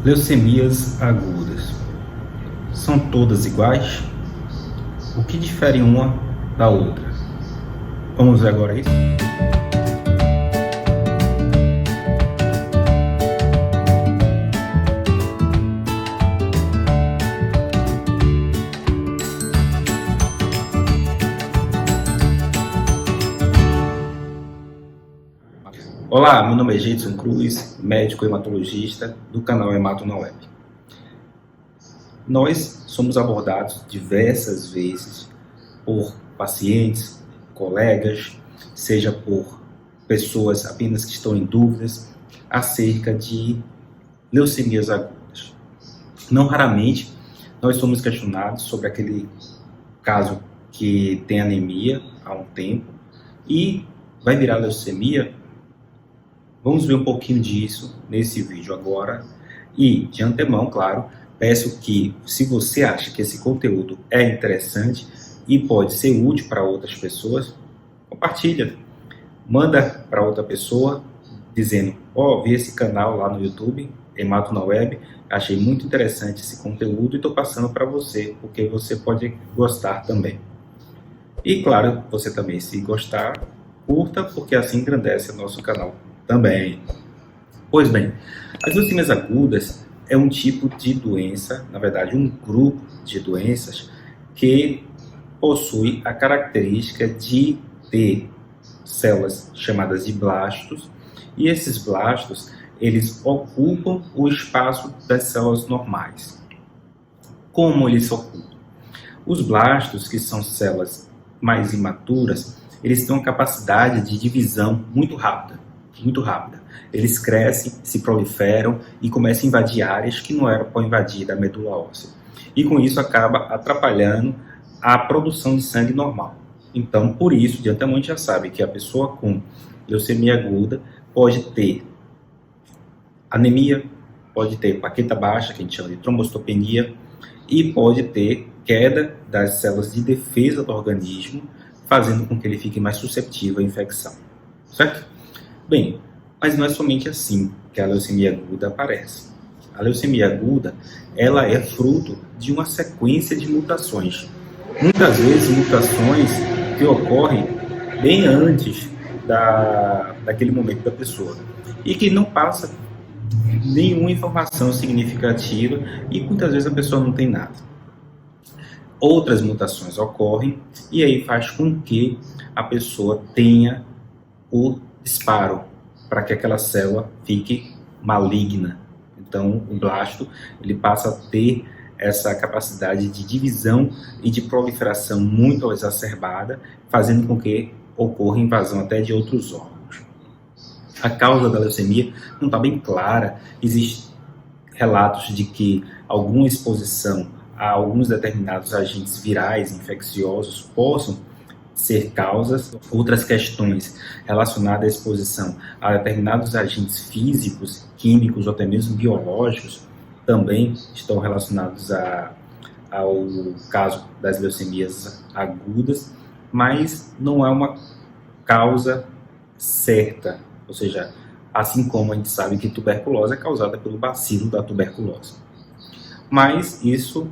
Leucemias agudas. São todas iguais? O que difere uma da outra? Vamos ver agora isso? Olá, meu nome é Gedson Cruz, médico hematologista do canal Hemato na Web. Nós somos abordados diversas vezes por pacientes, colegas, seja por pessoas apenas que estão em dúvidas acerca de leucemias agudas. Não raramente nós somos questionados sobre aquele caso que tem anemia há um tempo e vai virar leucemia. Vamos ver um pouquinho disso nesse vídeo agora e, de antemão, claro, peço que, se você acha que esse conteúdo é interessante e pode ser útil para outras pessoas, compartilha, manda para outra pessoa dizendo, vi esse canal lá no YouTube, Hemato na Web, achei muito interessante esse conteúdo e estou passando para você, porque você pode gostar também. E, claro, você também, se gostar, curta, porque assim engrandece o nosso canal também. Pois bem, as leucemias agudas é um tipo de doença, na verdade um grupo de doenças que possui a característica de ter células chamadas de blastos, e esses blastos eles ocupam o espaço das células normais. Como eles ocupam? Os blastos, que são células mais imaturas, eles têm uma capacidade de divisão muito rápida. Eles crescem, se proliferam e começam a invadir áreas que não eram para invadir da medula óssea. E com isso acaba atrapalhando a produção de sangue normal. Então, por isso, de antemão a gente já sabe que a pessoa com leucemia aguda pode ter anemia, pode ter plaqueta baixa, que a gente chama de trombocitopenia, e pode ter queda das células de defesa do organismo, fazendo com que ele fique mais suscetível à infecção. Certo? Bem, mas não é somente assim que a leucemia aguda aparece. A leucemia aguda, ela é fruto de uma sequência de mutações. Muitas vezes mutações que ocorrem bem antes daquele momento da pessoa e que não passa nenhuma informação significativa e muitas vezes a pessoa não tem nada. Outras mutações ocorrem e aí faz com que a pessoa tenha o disparo para que aquela célula fique maligna. Então, o blasto ele passa a ter essa capacidade de divisão e de proliferação muito exacerbada, fazendo com que ocorra invasão até de outros órgãos. A causa da leucemia não está bem clara. Existem relatos de que alguma exposição a alguns determinados agentes virais infecciosos possam ser causas. Outras questões relacionadas à exposição a determinados agentes físicos, químicos ou até mesmo biológicos também estão relacionados ao caso das leucemias agudas, mas não é uma causa certa, ou seja, assim como a gente sabe que tuberculose é causada pelo bacilo da tuberculose. Mas isso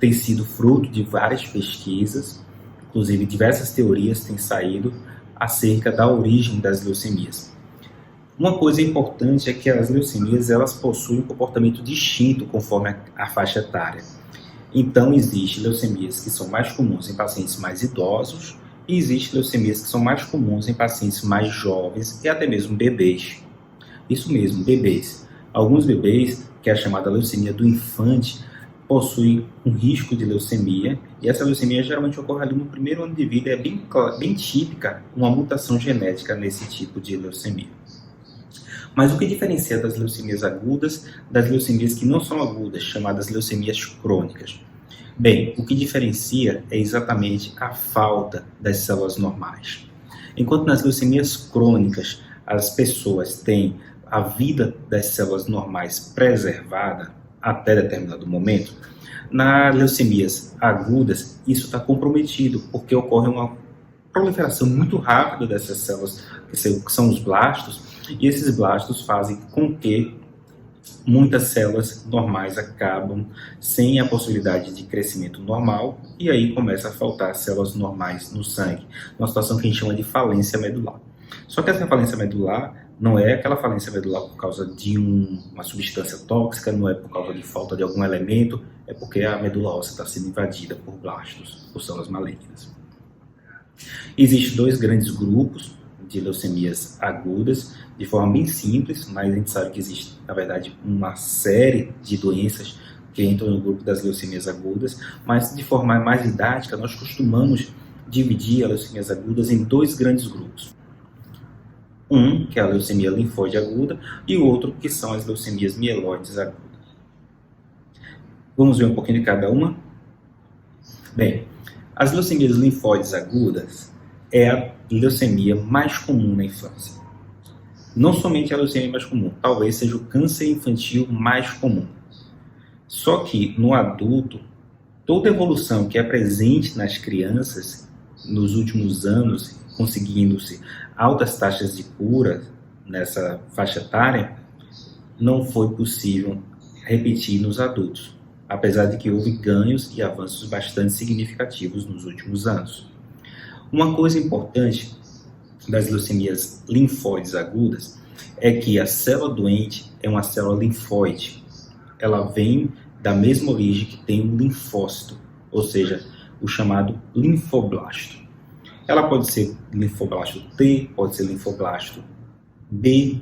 tem sido fruto de várias pesquisas. Inclusive, diversas teorias têm saído acerca da origem das leucemias. Uma coisa importante é que as leucemias elas possuem um comportamento distinto conforme a faixa etária. Então, existem leucemias que são mais comuns em pacientes mais idosos e existem leucemias que são mais comuns em pacientes mais jovens e até mesmo bebês. Isso mesmo, bebês. Alguns bebês, que é a chamada leucemia do infante, possui um risco de leucemia, e essa leucemia geralmente ocorre ali no primeiro ano de vida, é bem típica uma mutação genética nesse tipo de leucemia. Mas o que diferencia das leucemias agudas das leucemias que não são agudas, chamadas leucemias crônicas? Bem, o que diferencia é exatamente a falta das células normais. Enquanto nas leucemias crônicas as pessoas têm a vida das células normais preservada, até determinado momento, nas leucemias agudas isso está comprometido, porque ocorre uma proliferação muito rápida dessas células, que são os blastos, e esses blastos fazem com que muitas células normais acabam sem a possibilidade de crescimento normal e aí começa a faltar células normais no sangue, uma situação que a gente chama de falência medular. Só que essa falência medular não é aquela falência medular por causa de uma substância tóxica, não é por causa de falta de algum elemento, é porque a medula óssea está sendo invadida por blastos, por células malignas. Existem dois grandes grupos de leucemias agudas, de forma bem simples, mas a gente sabe que existe, na verdade, uma série de doenças que entram no grupo das leucemias agudas, mas de forma mais didática, nós costumamos dividir as leucemias agudas em dois grandes grupos. Um, que é a leucemia linfóide aguda, e o outro, que são as leucemias mieloides agudas. Vamos ver um pouquinho de cada uma? Bem, as leucemias linfóides agudas é a leucemia mais comum na infância. Não somente a leucemia mais comum, talvez seja o câncer infantil mais comum. Só que no adulto, toda evolução que é presente nas crianças nos últimos anos, conseguindo-se altas taxas de cura nessa faixa etária, não foi possível repetir nos adultos, apesar de que houve ganhos e avanços bastante significativos nos últimos anos. Uma coisa importante das leucemias linfóides agudas é que a célula doente é uma célula linfóide. Ela vem da mesma origem que tem o linfócito, ou seja, o chamado linfoblasto. Ela pode ser linfoblasto T, pode ser linfoblasto B,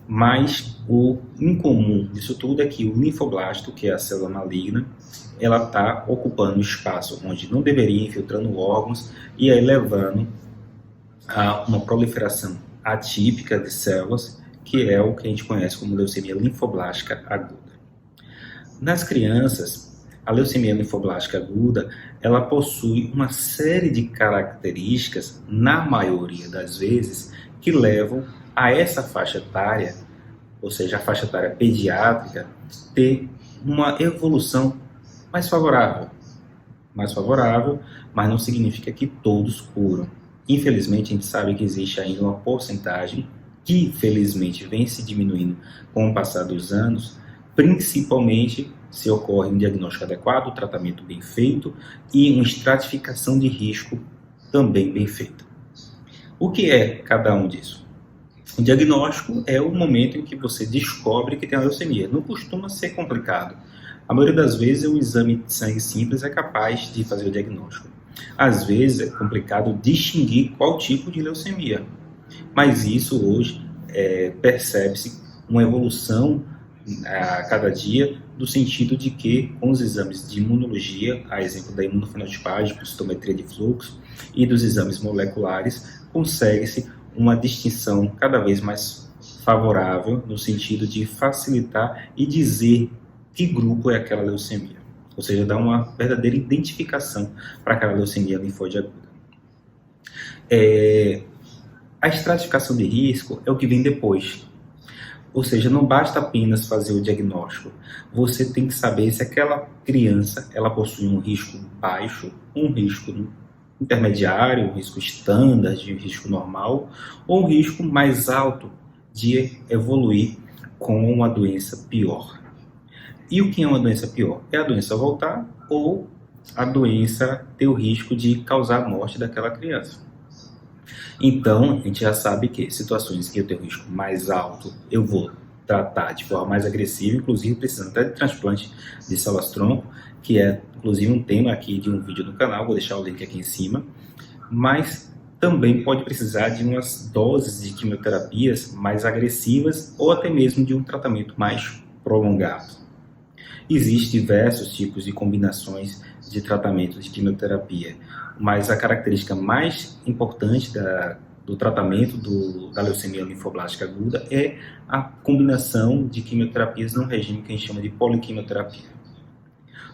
mas o incomum disso tudo é que o linfoblasto, que é a célula maligna, ela está ocupando espaço onde não deveria, infiltrando órgãos e aí levando a uma proliferação atípica de células, que é o que a gente conhece como leucemia linfoblástica aguda. Nas crianças, a leucemia linfoblástica aguda, ela possui uma série de características, na maioria das vezes, que levam a essa faixa etária, ou seja, a faixa etária pediátrica, ter uma evolução mais favorável. Mais favorável, mas não significa que todos curam. Infelizmente, a gente sabe que existe ainda uma porcentagem que, felizmente, vem se diminuindo com o passar dos anos, principalmente se ocorre um diagnóstico adequado, tratamento bem feito e uma estratificação de risco também bem feita. O que é cada um disso? O diagnóstico é o momento em que você descobre que tem a leucemia. Não costuma ser complicado. A maioria das vezes, o exame de sangue simples é capaz de fazer o diagnóstico. Às vezes, é complicado distinguir qual tipo de leucemia. Mas isso hoje percebe-se uma evolução a cada dia, no sentido de que, com os exames de imunologia, a exemplo da imunofenotipagem, citometria de fluxo e dos exames moleculares, consegue-se uma distinção cada vez mais favorável, no sentido de facilitar e dizer que grupo é aquela leucemia. Ou seja, dá uma verdadeira identificação para aquela leucemia linfóide aguda. A estratificação de risco é o que vem depois. Ou seja, não basta apenas fazer o diagnóstico. Você tem que saber se aquela criança ela possui um risco baixo, um risco intermediário, um risco standard, um risco normal, ou um risco mais alto de evoluir com uma doença pior. E o que é uma doença pior? É a doença voltar ou a doença ter o risco de causar a morte daquela criança. Então, a gente já sabe que situações que eu tenho risco mais alto, eu vou tratar de forma mais agressiva, inclusive precisando até de transplante de células-tronco, que é, inclusive, um tema aqui de um vídeo no canal, vou deixar o link aqui em cima, mas também pode precisar de umas doses de quimioterapias mais agressivas ou até mesmo de um tratamento mais prolongado. Existem diversos tipos de combinações de tratamento de quimioterapia, mas a característica mais importante do tratamento da leucemia linfoblástica aguda é a combinação de quimioterapias num regime que a gente chama de poliquimioterapia.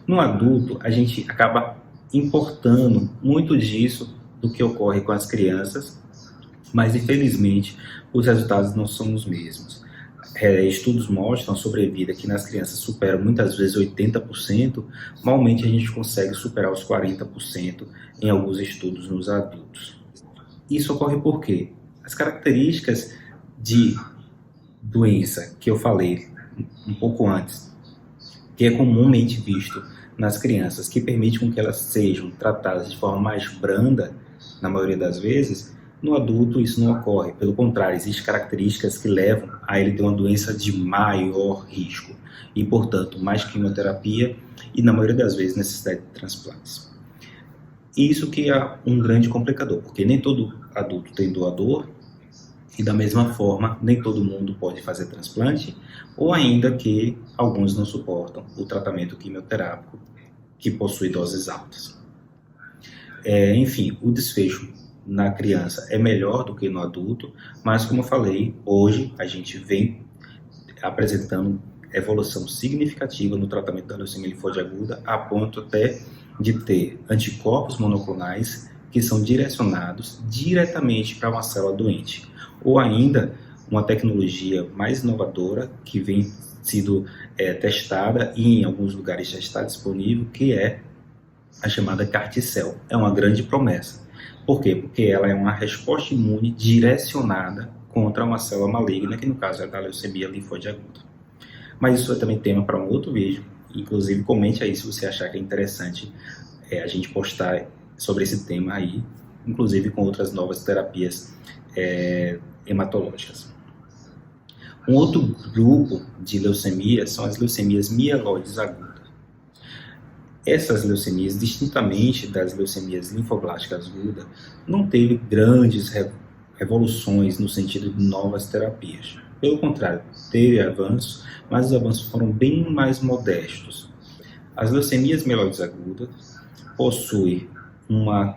No adulto, a gente acaba importando muito disso do que ocorre com as crianças, mas infelizmente os resultados não são os mesmos. Estudos mostram a sobrevida que nas crianças supera muitas vezes 80%, normalmente a gente consegue superar os 40% em alguns estudos nos adultos. Isso ocorre por quê? As características de doença que eu falei um pouco antes, que é comumente visto nas crianças, que permite com que elas sejam tratadas de forma mais branda, na maioria das vezes. No adulto isso não ocorre, pelo contrário, existem características que levam a ele ter uma doença de maior risco e, portanto, mais quimioterapia e, na maioria das vezes, necessidade de transplantes. Isso que é um grande complicador, porque nem todo adulto tem doador e, da mesma forma, nem todo mundo pode fazer transplante, ou ainda que alguns não suportam o tratamento quimioterápico que possui doses altas. Enfim, o desfecho na criança é melhor do que no adulto, mas como eu falei, hoje a gente vem apresentando evolução significativa no tratamento da leucemia linfóide aguda, a ponto até de ter anticorpos monoclonais que são direcionados diretamente para uma célula doente, ou ainda uma tecnologia mais inovadora que vem sido testada e em alguns lugares já está disponível, que é a chamada CAR-T-cell. É uma grande promessa. Por quê? Porque ela é uma resposta imune direcionada contra uma célula maligna, que no caso é da leucemia linfóide aguda. Mas isso é também tema para um outro vídeo. Inclusive, comente aí se você achar que é interessante a gente postar sobre esse tema aí, inclusive com outras novas terapias hematológicas. Um outro grupo de leucemias são as leucemias mieloides agudas. Essas leucemias, distintamente das leucemias linfoblásticas agudas, não teve grandes revoluções no sentido de novas terapias. Pelo contrário, teve avanços, mas os avanços foram bem mais modestos. As leucemias mieloides agudas possuem uma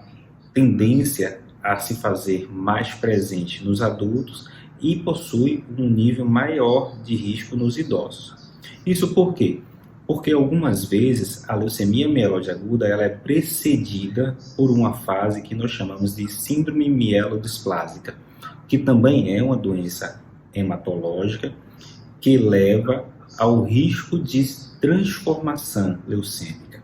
tendência a se fazer mais presente nos adultos e possui um nível maior de risco nos idosos. Isso por quê? Porque algumas vezes a leucemia mieloide aguda ela é precedida por uma fase que nós chamamos de síndrome mielodisplásica, que também é uma doença hematológica que leva ao risco de transformação leucêmica.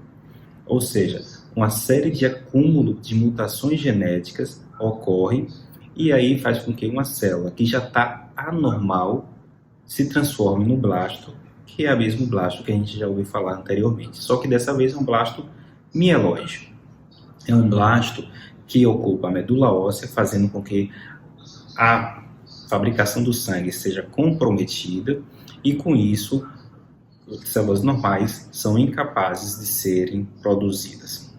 Ou seja, uma série de acúmulo de mutações genéticas ocorre e aí faz com que uma célula que já está anormal se transforme no blasto, que é o mesmo blasto que a gente já ouviu falar anteriormente. Só que dessa vez é um blasto mieloide. É um blasto que ocupa a medula óssea, fazendo com que a fabricação do sangue seja comprometida e, com isso, células normais são incapazes de serem produzidas.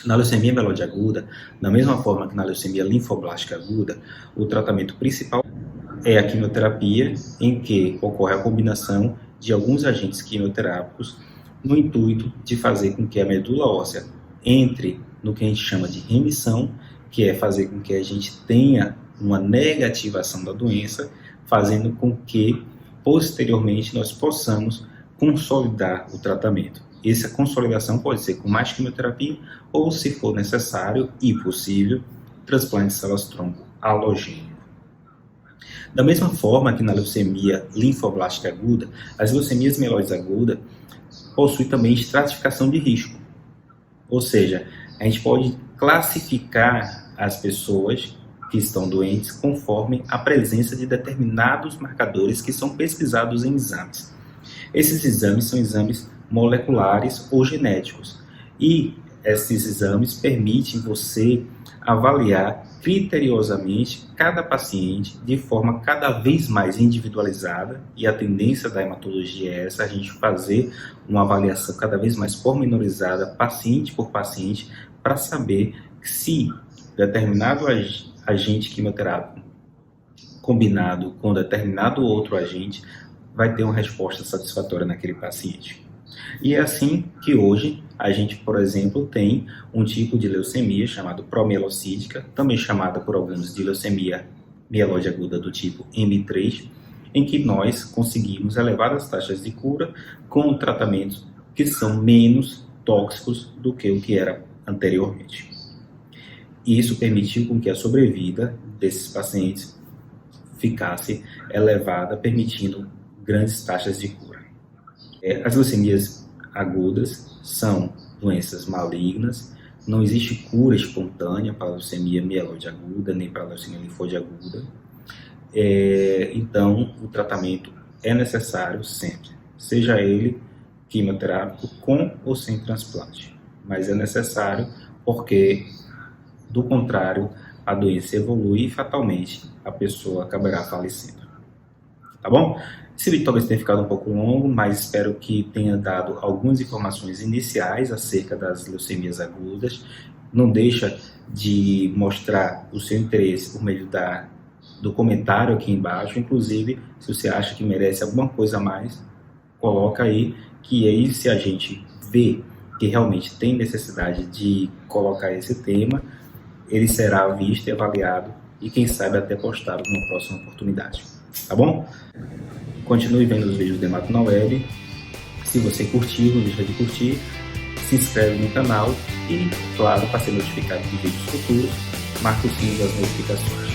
Na leucemia mieloide aguda, da mesma forma que na leucemia linfoblástica aguda, o tratamento principal é a quimioterapia, em que ocorre a combinação de alguns agentes quimioterápicos no intuito de fazer com que a medula óssea entre no que a gente chama de remissão, que é fazer com que a gente tenha uma negativação da doença, fazendo com que posteriormente nós possamos consolidar o tratamento. Essa consolidação pode ser com mais quimioterapia ou, se for necessário e possível, transplante de células-tronco halogênico. Da mesma forma que na leucemia linfoblástica aguda, as leucemias mieloides agudas possuem também estratificação de risco. Ou seja, a gente pode classificar as pessoas que estão doentes conforme a presença de determinados marcadores que são pesquisados em exames. Esses exames são exames moleculares ou genéticos e esses exames permitem você avaliar criteriosamente cada paciente de forma cada vez mais individualizada, e a tendência da hematologia é essa, a gente fazer uma avaliação cada vez mais pormenorizada, paciente por paciente, para saber se determinado agente quimioterápico combinado com determinado outro agente vai ter uma resposta satisfatória naquele paciente. E é assim que hoje a gente, por exemplo, tem um tipo de leucemia chamado promielocídica, também chamada por alguns de leucemia mieloide aguda do tipo M3, em que nós conseguimos elevadas taxas de cura com tratamentos que são menos tóxicos do que o que era anteriormente. E isso permitiu com que a sobrevida desses pacientes ficasse elevada, permitindo grandes taxas de cura. As leucemias agudas são doenças malignas, não existe cura espontânea para a leucemia mieloide aguda, nem para a leucemia linfóide aguda. Então, o tratamento é necessário sempre, seja ele quimioterápico com ou sem transplante, mas é necessário porque, do contrário, a doença evolui e fatalmente a pessoa acabará falecendo. Tá bom? Esse vídeo talvez tenha ficado um pouco longo, mas espero que tenha dado algumas informações iniciais acerca das leucemias agudas. Não deixa de mostrar o seu interesse por meio do comentário aqui embaixo. Inclusive, se você acha que merece alguma coisa a mais, coloca aí, que aí se a gente vê que realmente tem necessidade de colocar esse tema, ele será visto e avaliado e quem sabe até postado numa próxima oportunidade. Tá bom? Continue vendo os vídeos do Dermato na Web. Se você curtiu, não deixa de curtir. Se inscreve no canal e, claro, para ser notificado de vídeos futuros, marca o sininho das notificações.